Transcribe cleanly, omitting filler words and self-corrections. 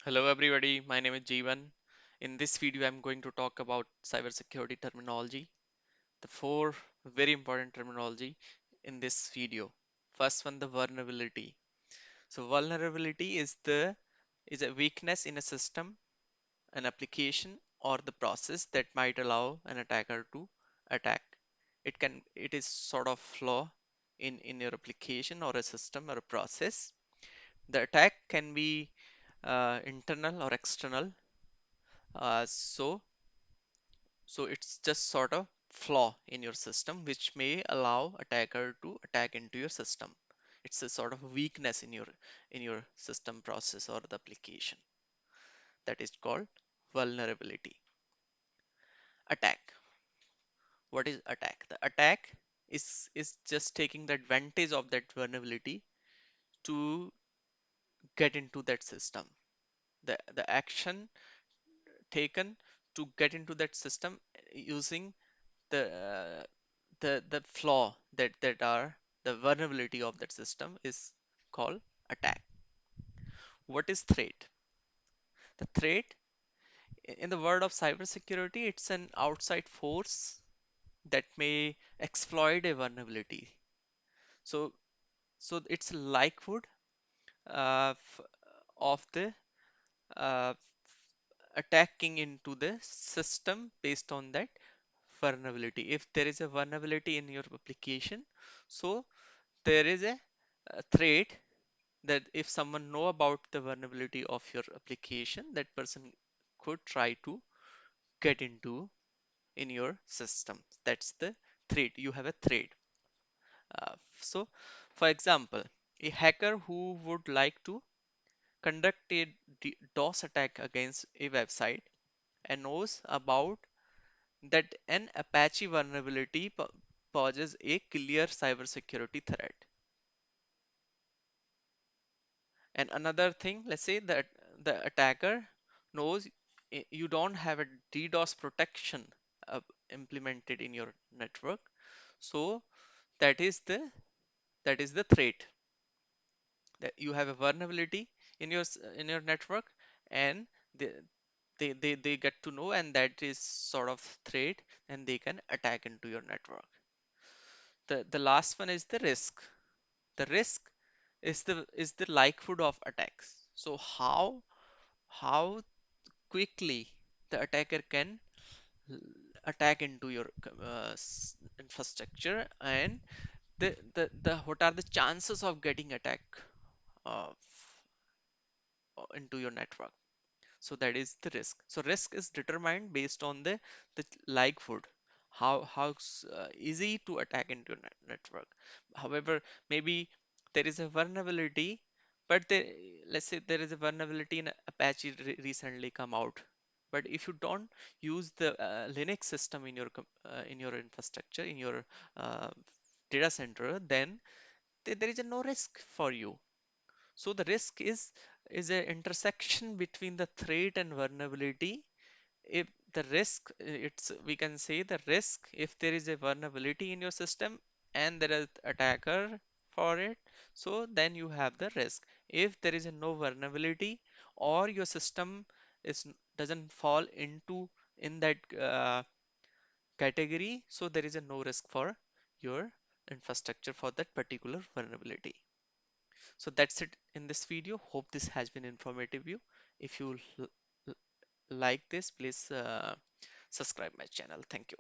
Hello everybody, my name is Jeevan. In this video, I'm going to talk about cybersecurity terminology, the four very important terminology in this video. First one, the vulnerability. So vulnerability is a weakness in a system, an application, or the process that might allow an attacker to attack. It is sort of flaw in your application or a system or a process. The attack can be internal or external. So it's just sort of flaw in your system which may allow attacker to attack into your system. It's a sort of weakness in your system process or the application. That is called vulnerability. Attack. What is attack? The attack is just taking the advantage of that vulnerability to get into that system. The action taken to get into that system using the the flaw that are the vulnerability of that system is called attack. What is threat? The threat in the world of cybersecurity, it's an outside force that may exploit a vulnerability. So so it's likelihood of the uh, attacking into the system based on that vulnerability. If there is a vulnerability in your application, so there is a threat that if someone know about the vulnerability of your application, that person could try to get into in your system. That's the threat. You have a threat. So for example, a hacker who would like to conduct a DOS attack against a website and knows about that an Apache vulnerability poses a clear cybersecurity threat. And another thing, let's say that the attacker knows you don't have a DDoS protection uh, implemented in your network. So that is the threat, that you have a vulnerability in in your network, and they, they get to know, and that is sort of threat, and they can attack into your network. The last one is the risk. The risk is the likelihood of attacks. So how quickly the attacker can l- attack into your infrastructure, and the what are the chances of getting attack uh, into your network. So that is the risk. So risk is determined based on the likelihood, how easy to attack into your network. However, maybe there is a vulnerability, but let's say there is a vulnerability in Apache recently come out, but if you don't use the Linux system in your infrastructure, in your uh, data center, then there is a no risk for you. So the risk is a intersection between the threat and vulnerability. If the risk, it's we can say the risk, if there is a vulnerability in your system and there is attacker for it, so then you have the risk. If there is a no vulnerability, or your system is doesn't fall into in that category, so there is a no risk for your infrastructure for that particular vulnerability. So that's it in this video. Hope this has been informative you. If you like this, please subscribe my channel. Thank you.